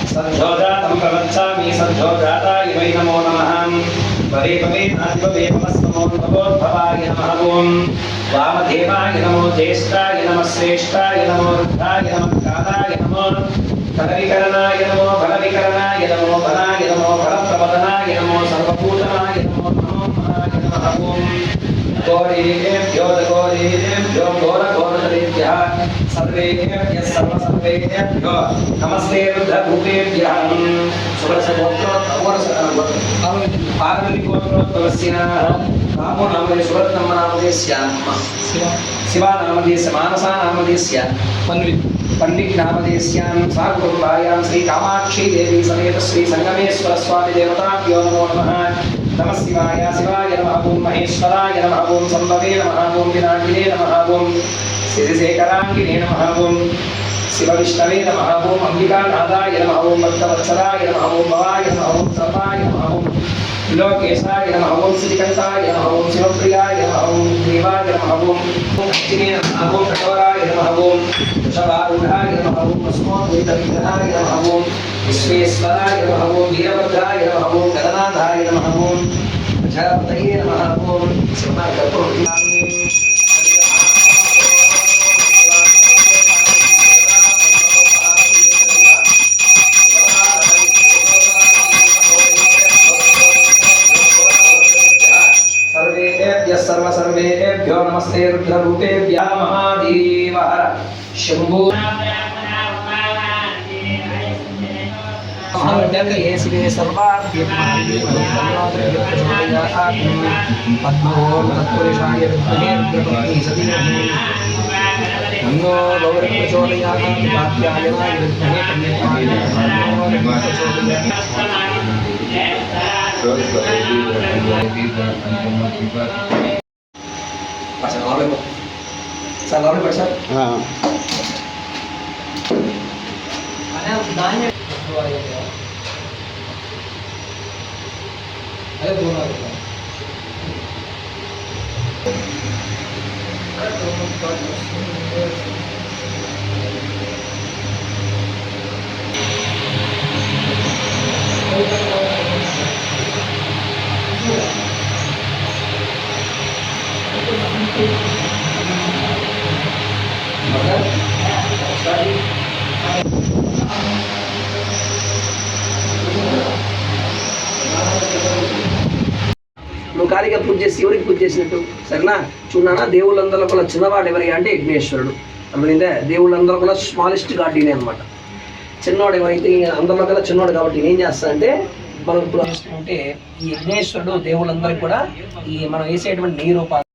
सज्जोजातं प्रवच्चामि सज्जोजाताय वै नमो नमः परे पवे नादिपवे नमस्तमो नमोद्भवाय नमः ॐ वामदेवाय नमो ज्येष्ठाय नमः श्रेष्ठाय नमो रुद्राय नमः कालाय नमो फलविकरणाय नमो बलविकरणाय नमो बलाय नमो बलप्रवदनाय नमो सर्वभूतनाय नमो नमो महाय नमः ॐ गौरीभ्यो घोरघोरतरेभ्यः सर्वेभ्यः सर्वसर्वेभ्यो नमस्ते रुद्ररूपेभ्यः पार्वतीगोत्रोद्भवस्य रामो नामधेय सुभद्रम्म नामधेयस्य शिवा नामधेयस्य मानसा नामधेयस्य पंडित नामधेयस्यां सा कुटुम्बायां श्री कामाक्षी देवी समेत श्री संगमेश्वर स्वामी देवताभ्यो नमो नमः नमः शिवाय शिवाय नमः ओं महेश्वराय नमः ओं संभवे नमः ओं विनायिने नमः ओं श्रीशेखरांगिने नमः ओं शिवविष्णवे नमः ओं अंबिकानाथाय नमः ओं भक्तवत्सलाय नमः ओं भवाय नमः ओं सर्वाय नमः ओं लोकेशाय नमः ओं श्रीकंठाय नमः ओं शिवप्रियाय नमः ओं देवाय नमः ओं दक्षिणे नमः ओं कठोराय नमः ओं वृषभारूढाय नमः ओं अस्मद्वैतविग्रहाय नमः ओं विश्वेश्वराय नमः ओं वीरभद्राय नमः ओं गणनाथाय नमः ओं प्रजापतये नमः ओं शिवनाथकर्पूरम् सर्वेभ्यो नमस्ते रुद्ररूपेभ्यः महादेवः शंभो महाविद्यालये सर्वार्थ नमो गौरप्रचोदयात् कात्यायनाय विद्महे నువ్వు కాళీగా పూజ చేసి ఎవరికి పూజ చేసినట్టు సరేనా చూడనా దేవుళ్ళందరిలో కూడా చిన్నవాడు ఎవరి అంటే యజ్ఞేశ్వరుడు అర్థమైందే దేవుళ్ళందరూ కూడా స్మాలెస్ట్ గాడ్ ఈయనే అనమాట చిన్నవాడు ఎవరైతే అందరిలో కల్లా చిన్నవాడు కాబట్టి ఏం చేస్తా అంటే మనం ఇప్పుడు అంటే ఈ యజ్ఞేశ్వరుడు దేవుళ్ళందరికీ కూడా ఈ మనం వేసేటువంటి నీరు